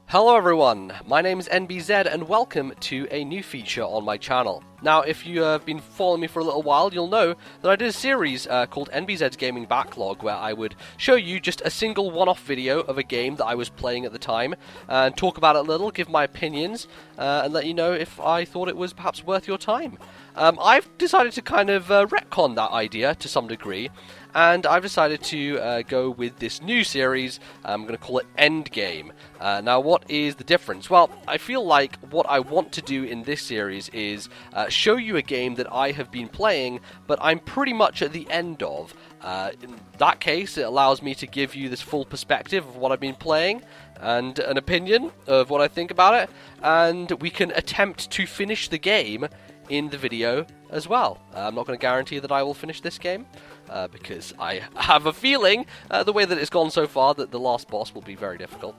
Hello everyone, my name is NBZ and welcome to a new feature on my channel. Now, if you have been following me for a little while, you'll know that I did a series called NBZ's Gaming Backlog, where I would show you just a single one-off video of a game that I was playing at the time, and talk about it a little, give my opinions, and let you know if I thought it was perhaps worth your time. I've decided to kind of retcon that idea to some degree, and I've decided to go with this new series. I'm going to call it Endgame. Now, what is the difference? Well, I feel like what I want to do in this series is show you a game that I have been playing, but I'm pretty much at the end of. In that case, it allows me to give you this full perspective of what I've been playing, and an opinion of what I think about it, and we can attempt to finish the game in the video as well. I'm not going to guarantee that I will finish this game, because I have a feeling, the way that it's gone so far, that the last boss will be very difficult.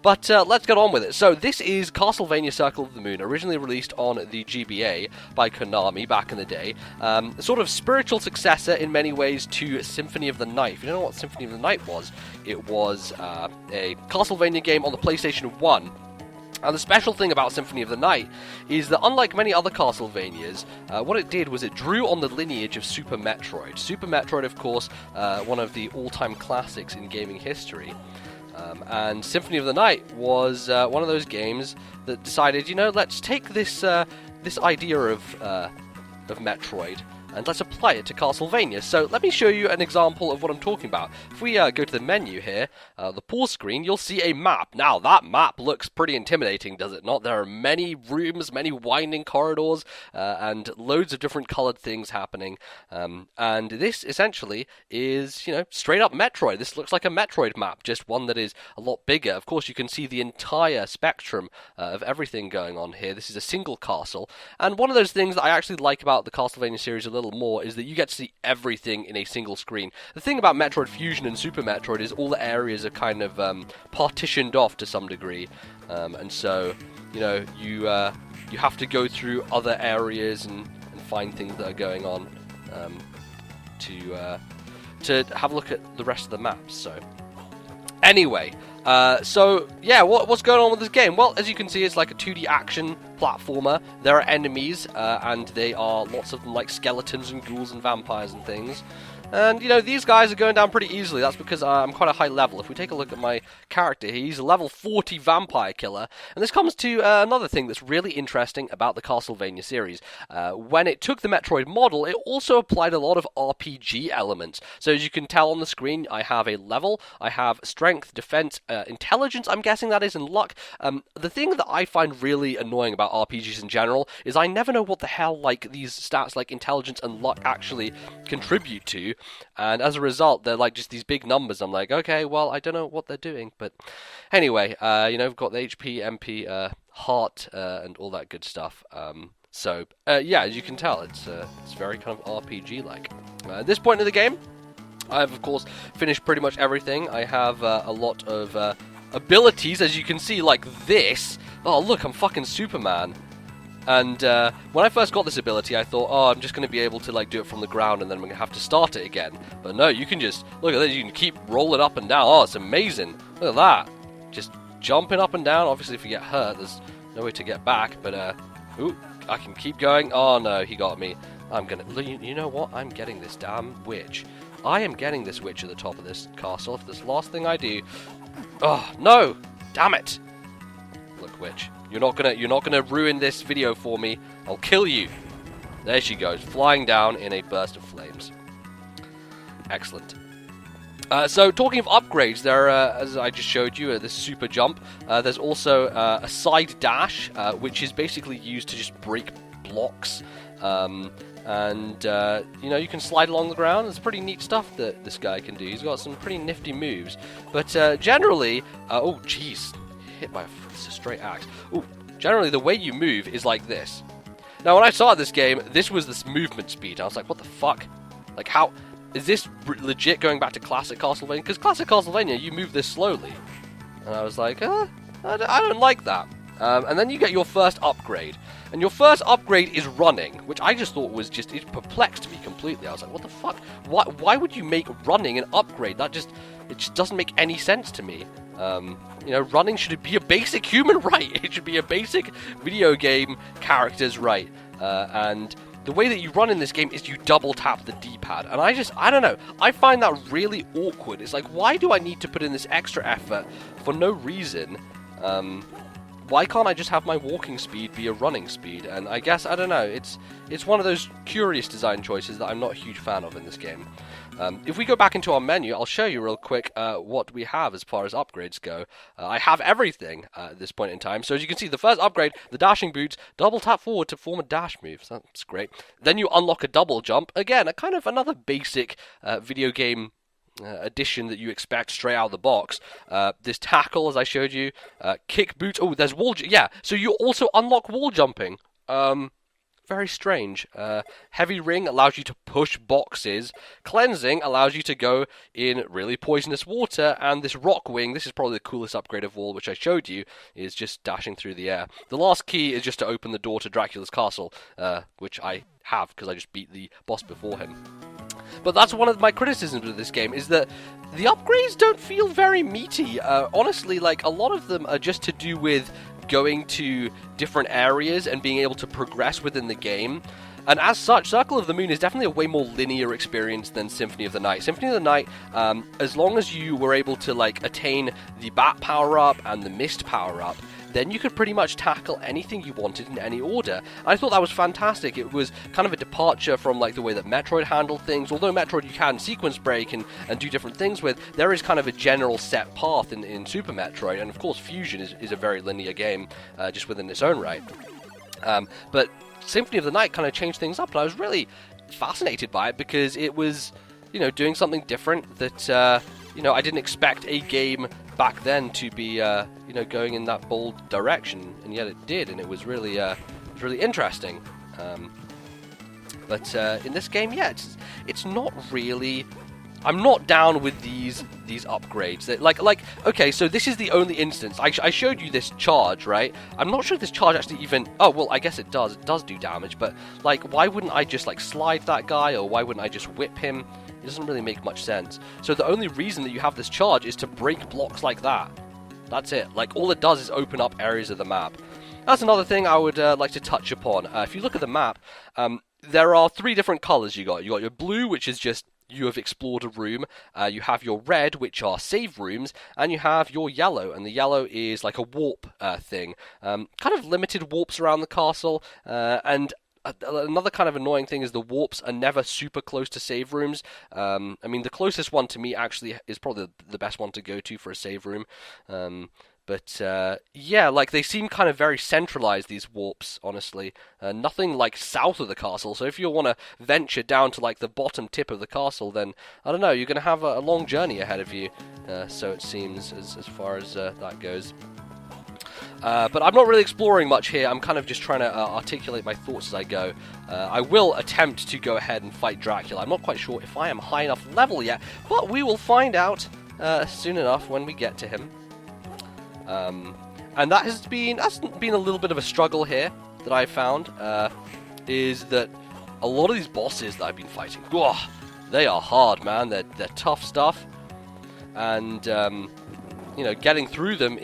But let's get on with it. So this is Castlevania Circle of the Moon, originally released on the GBA by Konami back in the day. A sort of spiritual successor in many ways to Symphony of the Night. If you don't know what Symphony of the Night was, it was a Castlevania game on the PlayStation 1. And the special thing about Symphony of the Night is that, unlike many other Castlevanias, what it did was it drew on the lineage of Super Metroid. Super Metroid, of course, one of the all-time classics in gaming history. And Symphony of the Night was one of those games that decided, you know, let's take this this idea of Metroid and let's apply it to Castlevania. So let me show you an example of what I'm talking about. If we go to the menu here, the pause screen, you'll see a map. Now, that map looks pretty intimidating, does it not? There are many rooms, many winding corridors, and loads of different colored things happening. And this, essentially, is, you know, straight up Metroid. This looks like a Metroid map, just one that is a lot bigger. Of course, you can see the entire spectrum of everything going on here. This is a single castle. And one of those things that I actually like about the Castlevania series a little more is that you get to see everything in a single screen. The thing about Metroid Fusion and Super Metroid is all the areas are kind of partitioned off to some degree, and so, you know, you have to go through other areas and find things that are going on to have a look at the rest of the maps. So anyway, so yeah, what's going on with this game? Well, as you can see, it's like a 2D action platformer. There are enemies, and they are lots of them, like skeletons and ghouls and vampires and things. And, you know, these guys are going down pretty easily. That's because I'm quite a high level. If we take a look at my character, he's a level 40 vampire killer. And this comes to another thing that's really interesting about the Castlevania series. When it took the Metroid model, it also applied a lot of RPG elements. So as you can tell on the screen, I have a level, I have strength, defense, intelligence, I'm guessing that is, and luck. The thing that I find really annoying about RPGs in general is I never know what the hell, like, these stats like intelligence and luck actually contribute to. And as a result, they're like just these big numbers. I'm like, okay, well, I don't know what they're doing. But anyway, you know, we've got the HP, MP, heart, and all that good stuff. So, yeah, as you can tell, it's very kind of RPG-like. At this point in the game, I've, of course, finished pretty much everything. I have a lot of abilities, as you can see, like this. Oh, look, I'm fucking Superman. And when I first got this ability, I thought, oh, I'm just going to be able to like do it from the ground, and then I'm going to have to start it again. But no, you can just, look at this, you can keep rolling up and down. Oh, it's amazing. Look at that. Just jumping up and down. Obviously, if you get hurt, there's no way to get back. But, ooh, I can keep going. Oh, no, he got me. I'm going to, you know what? I'm getting this damn witch. I am getting this witch at the top of this castle. If this is the last thing I do. Oh, no. Damn it. Look, witch. You're not gonna ruin this video for me. I'll kill you. There she goes, flying down in a burst of flames. Excellent. So talking of upgrades, there are, as I just showed you, this super jump. There's also a side dash, which is basically used to just break blocks. And you know, you can slide along the ground. It's pretty neat stuff that this guy can do. He's got some pretty nifty moves. But generally, oh jeez. Hit by a straight axe. Ooh, generally the way you move is like this. Now when I started this game, this was this movement speed. I was like, what the fuck? Like, how is this legit going back to classic Castlevania? Because classic Castlevania, you move this slowly. And I was like, I don't like that. And then you get your first upgrade. And your first upgrade is running, which I just thought was just, it perplexed me completely. I was like, what the fuck? Why would you make running an upgrade? That just It just doesn't make any sense to me. You know, running should be a basic human right. It should be a basic video game character's right. And the way that you run in this game is you double tap the D-pad. And I don't know. I find that really awkward. It's like, why do I need to put in this extra effort for no reason? Why can't I just have my walking speed be a running speed? And I guess, I don't know, it's one of those curious design choices that I'm not a huge fan of in this game. If we go back into our menu, I'll show you real quick what we have as far as upgrades go. I have everything at this point in time. So as you can see, the first upgrade, the dashing boots, double tap forward to form a dash move. So that's great. Then you unlock a double jump. Again, a kind of another basic video game addition that you expect straight out of the box. This tackle, as I showed you, kick boots. Oh, there's wall. Yeah, so you also unlock wall jumping. Very strange. Heavy ring allows you to push boxes. Cleansing allows you to go in really poisonous water. And this rock wing, this is probably the coolest upgrade of all, which I showed you, is just dashing through the air. The last key is just to open the door to Dracula's castle, which I have because I just beat the boss before him. But that's one of my criticisms of this game, is that the upgrades don't feel very meaty. Honestly, like, a lot of them are just to do with going to different areas and being able to progress within the game. And as such, Circle of the Moon is definitely a way more linear experience than Symphony of the Night. Symphony of the Night, as long as you were able to, like, attain the Bat power-up and the Mist power-up, then you could pretty much tackle anything you wanted in any order. I thought that was fantastic. It was kind of a departure from like the way that Metroid handled things. Although Metroid you can sequence break and do different things with, there is kind of a general set path in Super Metroid, and of course Fusion is a very linear game just within its own right. But Symphony of the Night kind of changed things up, and I was really fascinated by it because it was, you know, doing something different that you know, I didn't expect a game back then to be, you know, going in that bold direction, and yet it did, and it was really interesting. But in this game, yeah, it's not really. I'm not down with these upgrades. That, like, okay, so this is the only instance. I showed you this charge, right? I'm not sure if this charge actually even. Oh, well, I guess it does. It does do damage, but like, why wouldn't I just like slide that guy, or why wouldn't I just whip him? It doesn't really make much sense. So the only reason that you have this charge is to break blocks like that. That's it. Like, all it does is open up areas of the map. That's another thing I would like to touch upon. If you look at the map, there are 3 different colors you got. You got your blue, which is just you have explored a room. You have your red, which are save rooms, and you have your yellow, and the yellow is like a warp thing. Kind of limited warps around the castle, and another kind of annoying thing is the warps are never super close to save rooms. I mean, the closest one to me actually is probably the best one to go to for a save room. But yeah, like, they seem kind of very centralized, these warps, honestly. Nothing like south of the castle, so if you want to venture down to like the bottom tip of the castle, then, I don't know, you're going to have a long journey ahead of you, so it seems, as far as that goes. But I'm not really exploring much here. I'm kind of just trying to articulate my thoughts as I go. I will attempt to go ahead and fight Dracula. I'm not quite sure if I am high enough level yet, but we will find out soon enough when we get to him. And that's been a little bit of a struggle here that I found, is that a lot of these bosses that I've been fighting, they are hard, man. They're tough stuff, and you know, getting through them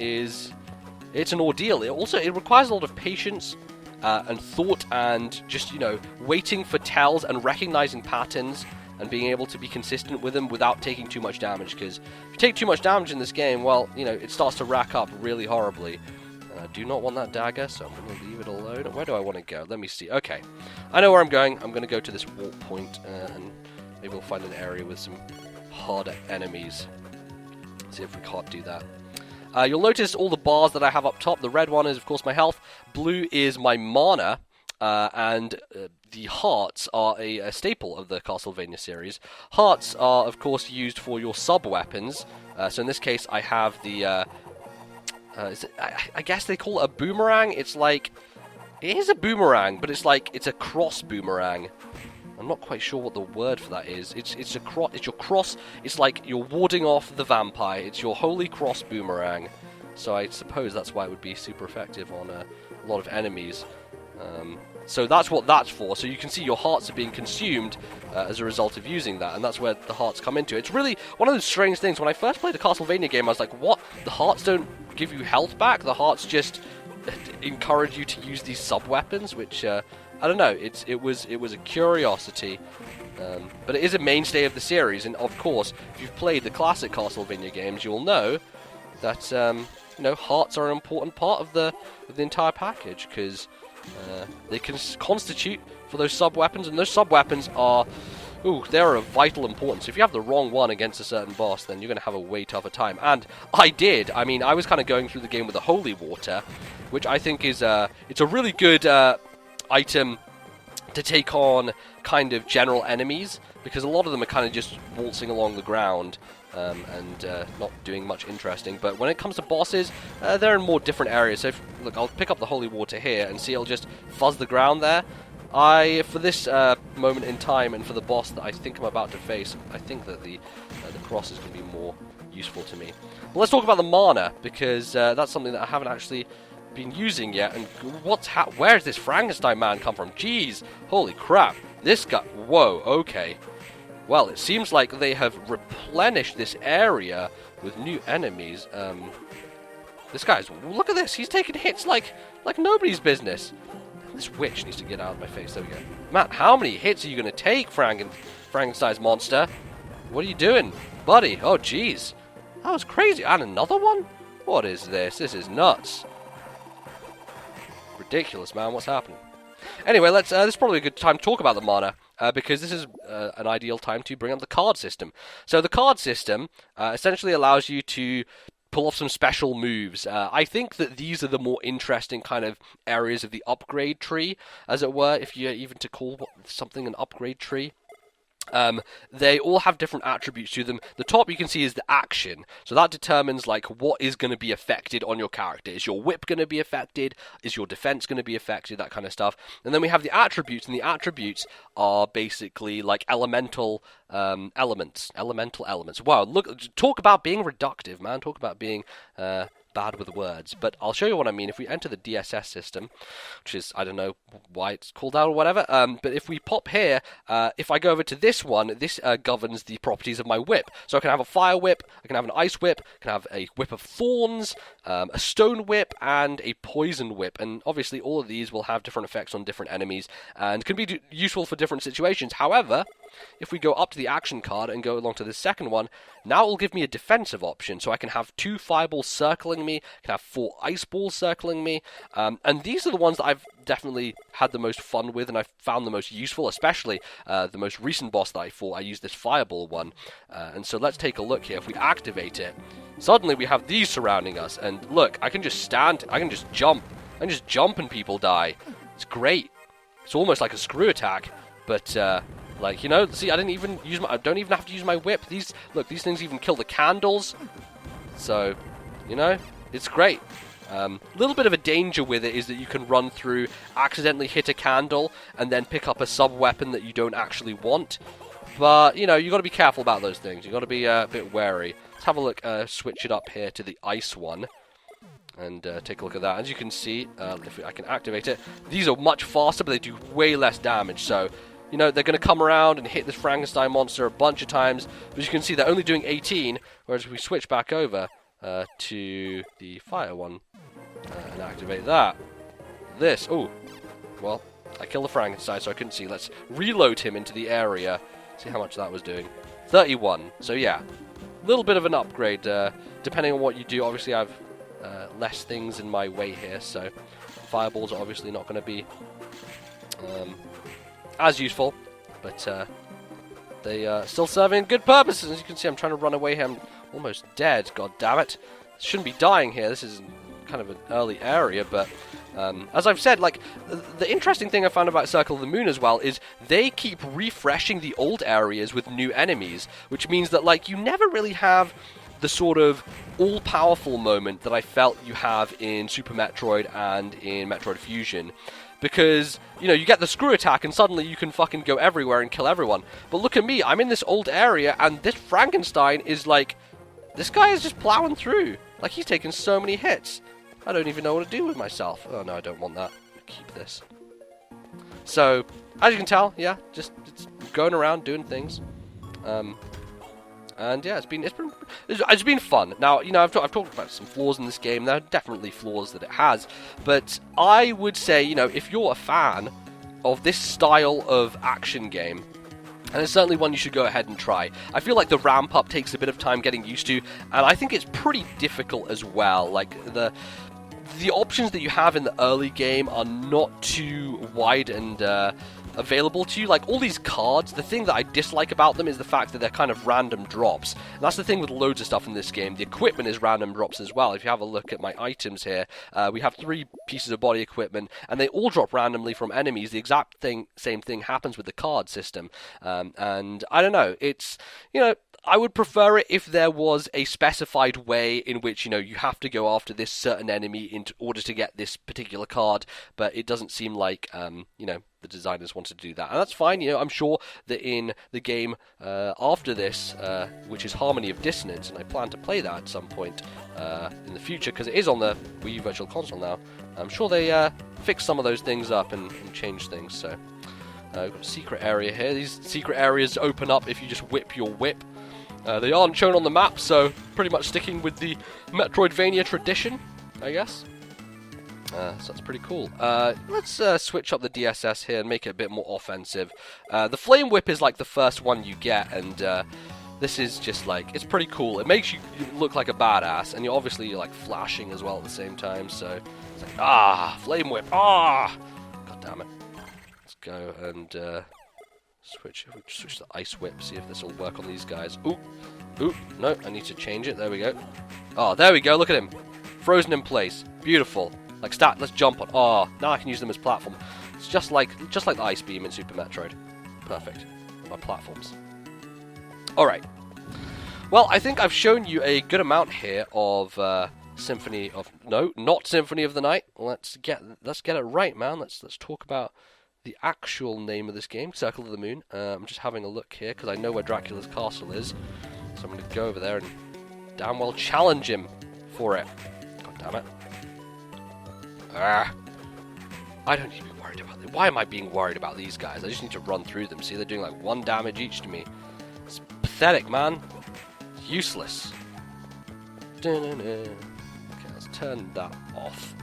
it's an ordeal. It requires a lot of patience and thought, and just, you know, waiting for tells and recognizing patterns and being able to be consistent with them without taking too much damage, because if you take too much damage in this game, well, you know, it starts to rack up really horribly. I do not want that dagger, so I'm going to leave it alone. Where do I want to go? Let me see. Okay, I know where I'm going. I'm going to go to this warp point, and maybe we'll find an area with some harder enemies. See if we can't do that. You'll notice all the bars that I have up top. The red one is, of course, my health. Blue is my mana. And the hearts are a staple of the Castlevania series. Hearts are, of course, used for your sub-weapons. So in this case, I have the... I guess they call it a boomerang. It's like... It is a boomerang, but it's like... It's a cross boomerang. I'm not quite sure what the word for that is. It's your cross... It's like you're warding off the vampire. It's your holy cross boomerang. So I suppose that's why it would be super effective on a lot of enemies. So that's what that's for. So you can see your hearts are being consumed as a result of using that, and that's where the hearts come into it. It's really one of those strange things. When I first played a Castlevania game, I was like, what? The hearts don't give you health back? The hearts just encourage you to use these sub-weapons, which, I don't know, it was a curiosity. But it is a mainstay of the series, and of course, if you've played the classic Castlevania games, you'll know that, you know, hearts are an important part of the entire package, because they can constitute for those sub-weapons, and those sub-weapons are, they're of vital importance. If you have the wrong one against a certain boss, then you're going to have a way tougher time. And I did. I mean, I was kind of going through the game with the holy water, which I think is, it's a really good item to take on kind of general enemies, because a lot of them are kind of just waltzing along the ground. And not doing much interesting. But when it comes to bosses, they're in more different areas. So, look, I'll pick up the holy water here and see it'll just fuzz the ground there. For this moment in time, and for the boss that I think I'm about to face, I think that the cross is going to be more useful to me. But let's talk about the mana, because that's something that I haven't actually been using yet. And where's this Frankenstein man come from? Jeez, holy crap! This guy. Whoa. Okay. Well, it seems like they have replenished this area with new enemies. This guy's... Look at this! He's taking hits like nobody's business. This witch needs to get out of my face. There we go. Matt, how many hits are you going to take, Frankenstein's monster? What are you doing? Buddy, oh jeez. That was crazy. And another one? What is this? This is nuts. Ridiculous, man. What's happening? Anyway, this is probably a good time to talk about the mana. Because this is an ideal time to bring up the card system. So the card system essentially allows you to pull off some special moves. I think that these are the more interesting kind of areas of the upgrade tree, as it were, if you're even to call something an upgrade tree. They all have different attributes to them. The top you can see is the action. So that determines like what is going to be affected on your character. Is your whip going to be affected? Is your defense going to be affected? That kind of stuff. And then we have the attributes, and the attributes are basically like elemental elements. Elemental elements. Wow, look, talk about being reductive, man. Talk about being bad with words, but I'll show you what I mean. If we enter the DSS system, which is, I don't know why it's called out or whatever, but if we pop here, if I go over to this one, this governs the properties of my whip. So I can have a fire whip, I can have an ice whip, I can have a whip of thorns, a stone whip, and a poison whip, and obviously all of these will have different effects on different enemies, and can be useful for different situations. However, if we go up to the action card and go along to the second one, now it will give me a defensive option. So I can have 2 fireballs circling me, I can have 4 ice balls circling me, and these are the ones that I've definitely had the most fun with, and I've found the most useful, especially the most recent boss that I fought. I used this fireball one, and so let's take a look here. If we activate it, suddenly we have these surrounding us, and look, I can just stand, I can just jump and people die. It's great. It's almost like a screw attack, but like, you know, see, I don't even have to use my whip. These things even kill the candles. So, you know, it's great. Little bit of a danger with it is that you can run through, accidentally hit a candle, and then pick up a sub-weapon that you don't actually want. But, you know, you got to be careful about those things. You got to be a bit wary. Let's have a look, switch it up here to the ice one. And take a look at that. As you can see, if I can activate it, these are much faster, but they do way less damage. So, you know, they're going to come around and hit this Frankenstein monster a bunch of times. But as you can see, they're only doing 18. Whereas if we switch back over to the fire one and activate that. Oh, well, I killed the Frankenstein, so I couldn't see. Let's reload him into the area. See how much that was doing. 31. So, yeah, a little bit of an upgrade. Depending on what you do, obviously I've less things in my way here. So, fireballs are obviously not going to be as useful, but they still serving good purposes. As you can see, I'm trying to run away here. I'm almost dead. God damn it! Shouldn't be dying here. This is kind of an early area, but as I've said, like, the interesting thing I found about Circle of the Moon as well is they keep refreshing the old areas with new enemies, which means that, like, you never really have the sort of all-powerful moment that I felt you have in Super Metroid and in Metroid Fusion. Because, you know, you get the screw attack and suddenly you can fucking go everywhere and kill everyone. But look at me, I'm in this old area and this Frankenstein is like... This guy is just plowing through. Like, he's taking so many hits. I don't even know what to do with myself. Oh no, I don't want that. Keep this. So, as you can tell, yeah, just it's going around doing things. And yeah, it's been fun. Now, you know, I've talked about some flaws in this game. There are definitely flaws that it has, but I would say, you know, if you're a fan of this style of action game, and it's certainly one you should go ahead and try. I feel like the ramp up takes a bit of time getting used to, and I think it's pretty difficult as well. Like the options that you have in the early game are not too wide and available to you. Like all these cards, the thing that I dislike about them is the fact that they're kind of random drops. And that's the thing with loads of stuff in this game. The equipment is random drops as well. If you have a look at my items here, we have 3 pieces of body equipment, and they all drop randomly from enemies. The exact same thing happens with the card system. And I don't know, it's, you know, I would prefer it if there was a specified way in which, you know, you have to go after this certain enemy in order to get this particular card, but it doesn't seem like, you know, the designers wanted to do that. And that's fine, you know, I'm sure that in the game after this, which is Harmony of Dissonance, and I plan to play that at some point in the future, because it is on the Wii U Virtual Console now, I'm sure they fix some of those things up and change things, so... we've got a secret area here. These secret areas open up if you just whip your whip. They aren't shown on the map, so pretty much sticking with the Metroidvania tradition, I guess. So that's pretty cool. Let's switch up the DSS here and make it a bit more offensive. The Flame Whip is like the first one you get, and this is just like, it's pretty cool. It makes you look like a badass, and you're obviously like flashing as well at the same time, so it's like, Flame Whip, God damn it. Let's go and switch the Ice Whip, see if this will work on these guys. Ooh, no, I need to change it. There we go. Oh, there we go. Look at him, frozen in place. Beautiful. Like stat. Let's jump on. Oh, now I can use them as platform. It's just like the Ice Beam in Super Metroid. Perfect. My platforms. All right. Well, I think I've shown you a good amount here of Symphony of not Symphony of the Night. Let's get it right, man. Let's talk about the actual name of this game, Circle of the Moon. I'm just having a look here because I know where Dracula's castle is, so I'm going to go over there and damn well challenge him for it. God damn it. I don't need to be worried about them. Why am I being worried about these guys? I just need to run through them. See, they're doing like 1 damage each to me. It's pathetic, man. It's useless. Okay, let's turn that off.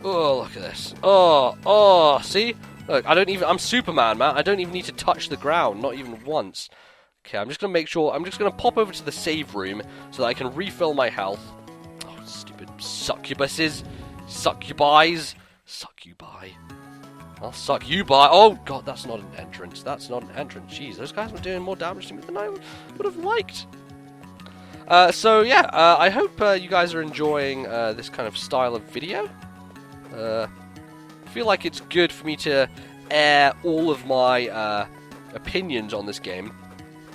Oh, look at this. Oh, see? Look, I'm Superman, man. I don't even need to touch the ground, not even once. Okay, I'm just going to make sure, I'm just going to pop over to the save room so that I can refill my health. Oh, stupid succubuses. Succubis. Succubi. I'll suck you by. Oh, God, that's not an entrance. That's not an entrance. Jeez, those guys were doing more damage to me than I would have liked. So, yeah, I hope you guys are enjoying this kind of style of video. I feel like it's good for me to air all of my opinions on this game.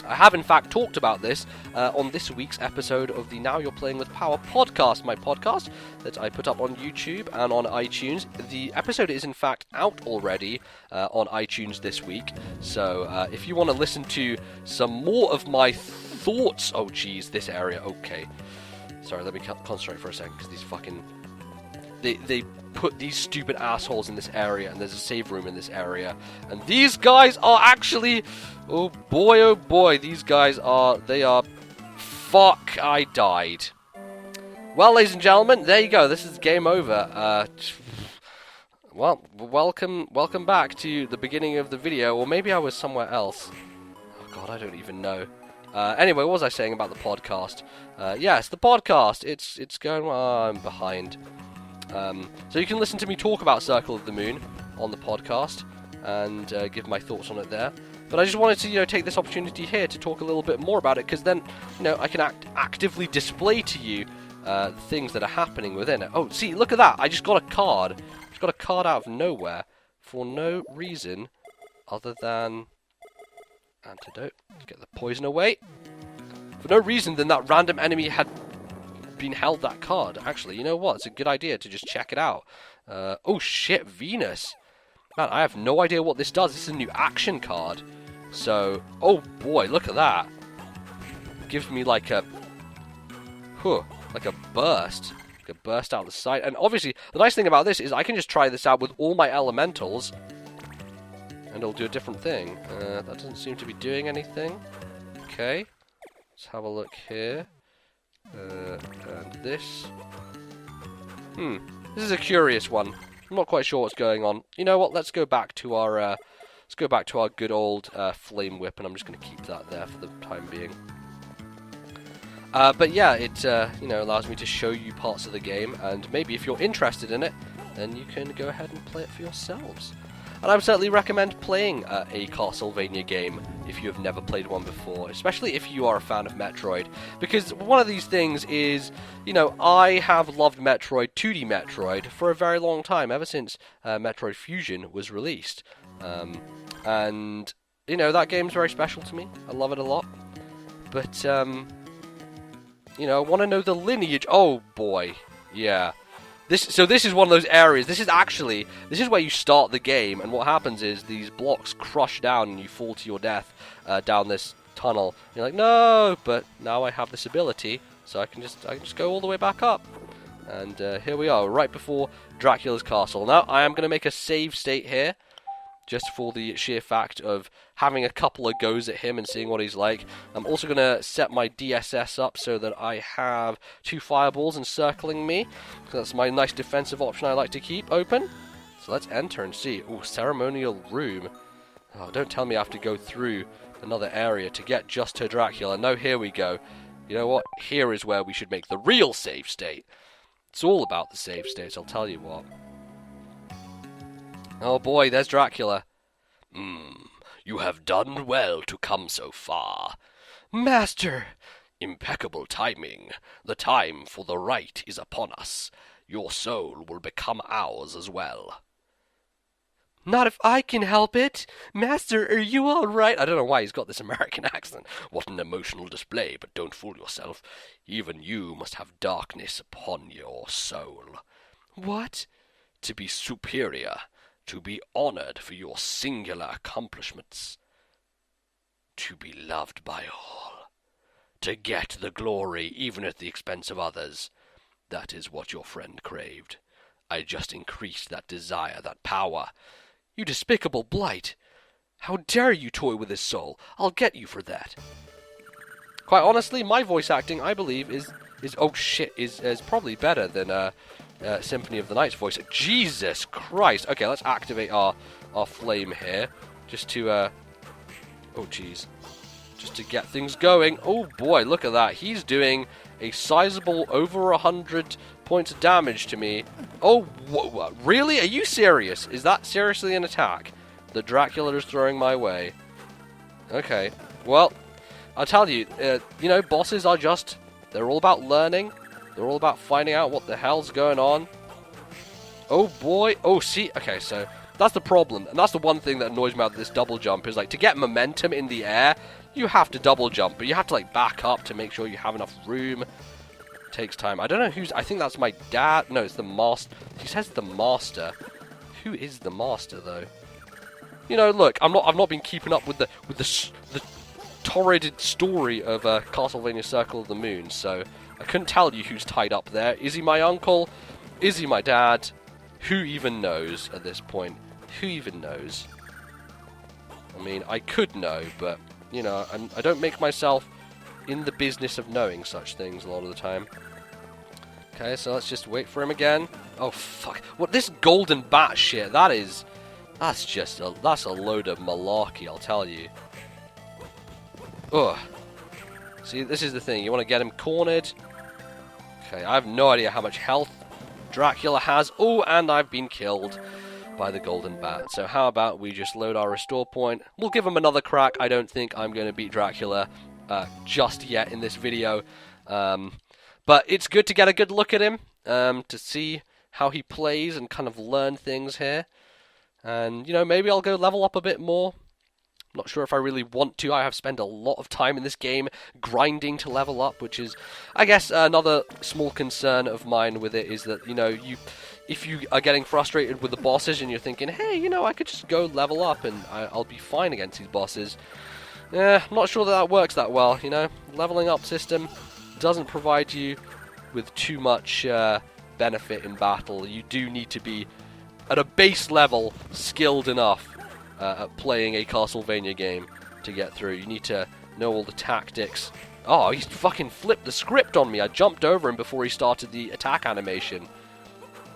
I have in fact talked about this on this week's episode of the Now You're Playing with Power podcast, my podcast that I put up on YouTube and on iTunes. The episode is in fact out already on iTunes this week, so if you want to listen to some more of my thoughts... Oh geez, this area, okay. Sorry, let me concentrate for a second, because these fucking... They put these stupid assholes in this area, and there's a save room in this area, and these guys are actually, oh boy, these guys are, fuck, I died. Well, ladies and gentlemen, there you go, this is game over. Well, welcome back to the beginning of the video, or maybe I was somewhere else. Oh god, I don't even know. Anyway, what was I saying about the podcast? Yes, the podcast, it's going, well, I'm behind. So you can listen to me talk about Circle of the Moon on the podcast and give my thoughts on it there. But I just wanted to, take this opportunity here to talk a little bit more about it, because then, I can actively display to you the things that are happening within it. Oh, see, look at that! I just got a card. Just got a card out of nowhere for no reason other than antidote. Let's get the poison away. For no reason than that random enemy had been held that card. Actually, you know what? It's a good idea to just check it out. Oh shit, Venus. Man, I have no idea what this does. This is a new action card. So, oh boy, look at that. It gives me like a burst. Like a burst out the side. And obviously, the nice thing about this is I can just try this out with all my elementals it'll do a different thing. That doesn't seem to be doing anything. Okay. Let's have a look here. And this. This is a curious one. I'm not quite sure what's going on. You know what? Let's go back to our good old flame whip, and I'm just going to keep that there for the time being. But yeah, it allows me to show you parts of the game, and maybe if you're interested in it, then you can go ahead and play it for yourselves. And I would certainly recommend playing a Castlevania game if you have never played one before, especially if you are a fan of Metroid. Because one of these things is, I have loved Metroid, 2D Metroid, for a very long time, ever since Metroid Fusion was released. And, that game's very special to me. I love it a lot. But, I want to know the lineage. Oh, boy. Yeah. This is one of those areas. This is where you start the game, and what happens is these blocks crush down and you fall to your death down this tunnel. You're like, no, but now I have this ability, so I can just go all the way back up. And here we are, right before Dracula's castle. Now I am going to make a save state here, just for the sheer fact of having a couple of goes at him and seeing what he's like. I'm also going to set my DSS up so that I have 2 fireballs encircling me. So that's my nice defensive option I like to keep open. So let's enter and see. Ooh, ceremonial room. Oh, don't tell me I have to go through another area to get just to Dracula. No, here we go. You know what? Here is where we should make the real save state. It's all about the save states, I'll tell you what. Oh boy, there's Dracula. You have done well to come so far. Master! Impeccable timing. The time for the right is upon us. Your soul will become ours as well. Not if I can help it. Master, are you all right? I don't know why he's got this American accent. What an emotional display, but don't fool yourself. Even you must have darkness upon your soul. What? To be superior, to be honored for your singular accomplishments, to be loved by all, to get the glory even at the expense of others. That is what your friend craved. I just increased that desire, that power. You despicable blight! How dare you toy with his soul? I'll get you for that. Quite honestly, my voice acting, I believe, is probably better than Symphony of the Night's voice. Jesus Christ! Okay, let's activate our flame here, just to oh jeez, just to get things going. Oh boy, look at that! He's doing a sizable over 100 points of damage to me. Oh, really? Are you serious? Is that seriously an attack that Dracula is throwing my way? Okay, well, I'll tell you, bosses are they're all about learning. They're all about finding out what the hell's going on. Oh boy. Oh, see. Okay, so that's the problem. And that's the one thing that annoys me about this double jump is, like, to get momentum in the air, you have to double jump. But you have to, like, back up to make sure you have enough room. It takes time. I don't know who's... I think that's my dad. No, it's the master. He says the master. Who is the master, though? Look, I've not been keeping up with the torrid story of Castlevania Circle of the Moon, so I couldn't tell you who's tied up there. Is he my uncle? Is he my dad? Who even knows at this point? Who even knows? I mean, I could know, but, I don't make myself in the business of knowing such things a lot of the time. Okay, so let's just wait for him again. Oh, fuck. What, this golden bat shit, that's a load of malarkey, I'll tell you. Ugh. See, this is the thing. You want to get him cornered. Okay, I have no idea how much health Dracula has. Oh, and I've been killed by the golden bat. So how about we just load our restore point. We'll give him another crack. I don't think I'm going to beat Dracula just yet in this video. But it's good to get a good look at him, to see how he plays and kind of learn things here. And, maybe I'll go level up a bit more. Not sure if I really want to. I have spent a lot of time in this game grinding to level up, which is, I guess, another small concern of mine with it is that, if you are getting frustrated with the bosses and you're thinking, hey, I could just go level up and I'll be fine against these bosses. I'm not sure that works that well, Leveling up system doesn't provide you with too much benefit in battle. You do need to be, at a base level, skilled enough at playing a Castlevania game to get through. You need to know all the tactics. Oh, he fucking flipped the script on me. I jumped over him before he started the attack animation.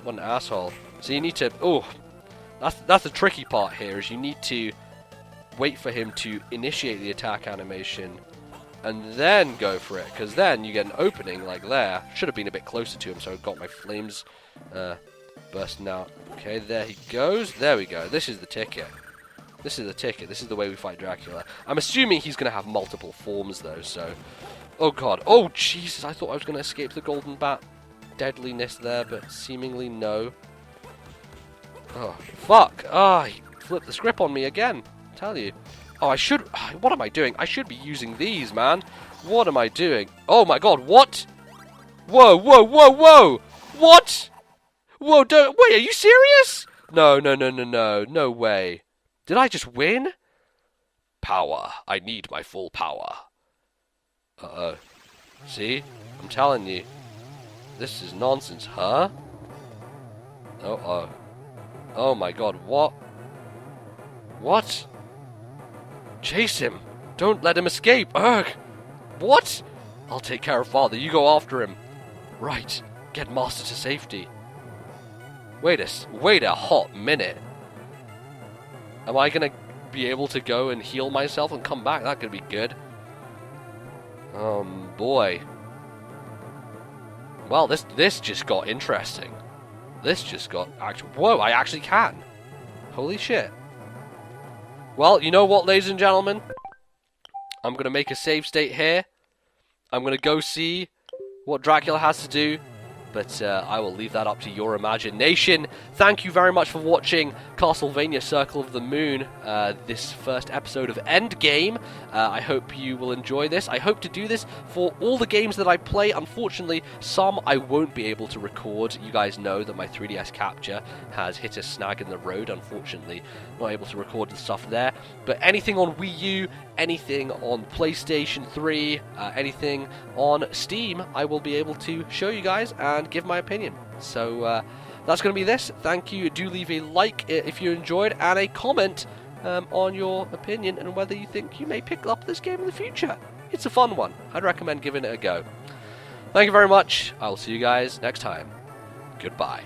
What an asshole. So you need to... Oh, that's the tricky part here, is you need to wait for him to initiate the attack animation and then go for it, because then you get an opening like there. Should have been a bit closer to him, so I got my flames bursting out. Okay, there he goes. There we go. This is the ticket. This is the ticket. This is the way we fight Dracula. I'm assuming he's going to have multiple forms, though, so... Oh, God. Oh, Jesus. I thought I was going to escape the golden bat deadliness there, but seemingly no. Oh, fuck. Ah, he flipped the script on me again. I tell you. Oh, I should... What am I doing? I should be using these, man. What am I doing? Oh, my God. What? Whoa, whoa, whoa, whoa. What? Whoa, don't... Wait, are you serious? No, no, no, no, no. No way. Did I just win? Power. I need my full power. Uh-oh. See? I'm telling you. This is nonsense, huh? Uh-oh. Oh my God, what? What? Chase him! Don't let him escape! Ugh! What? I'll take care of Father, you go after him. Right, get Master to safety. Wait a hot minute. Am I gonna be able to go and heal myself and come back? That could be good. Boy. Well, this just got interesting. This just got actual. Whoa, I actually can. Holy shit. Well, you know what, ladies and gentlemen? I'm going to make a save state here. I'm going to go see what Dracula has to do. But I will leave that up to your imagination. Thank you very much for watching Castlevania Circle of the Moon, this first episode of Endgame. I hope you will enjoy this. I hope to do this for all the games that I play. Unfortunately, some I won't be able to record. You guys know that my 3DS capture has hit a snag in the road. Unfortunately, not able to record the stuff there. But anything on Wii U, anything on PlayStation 3, anything on Steam, I will be able to show you guys and give my opinion. So that's going to be this. Thank you. Do leave a like if you enjoyed, and a comment on your opinion and whether you think you may pick up this game in the future. It's a fun one. I'd recommend giving it a go. Thank you very much. I will see you guys next time. Goodbye.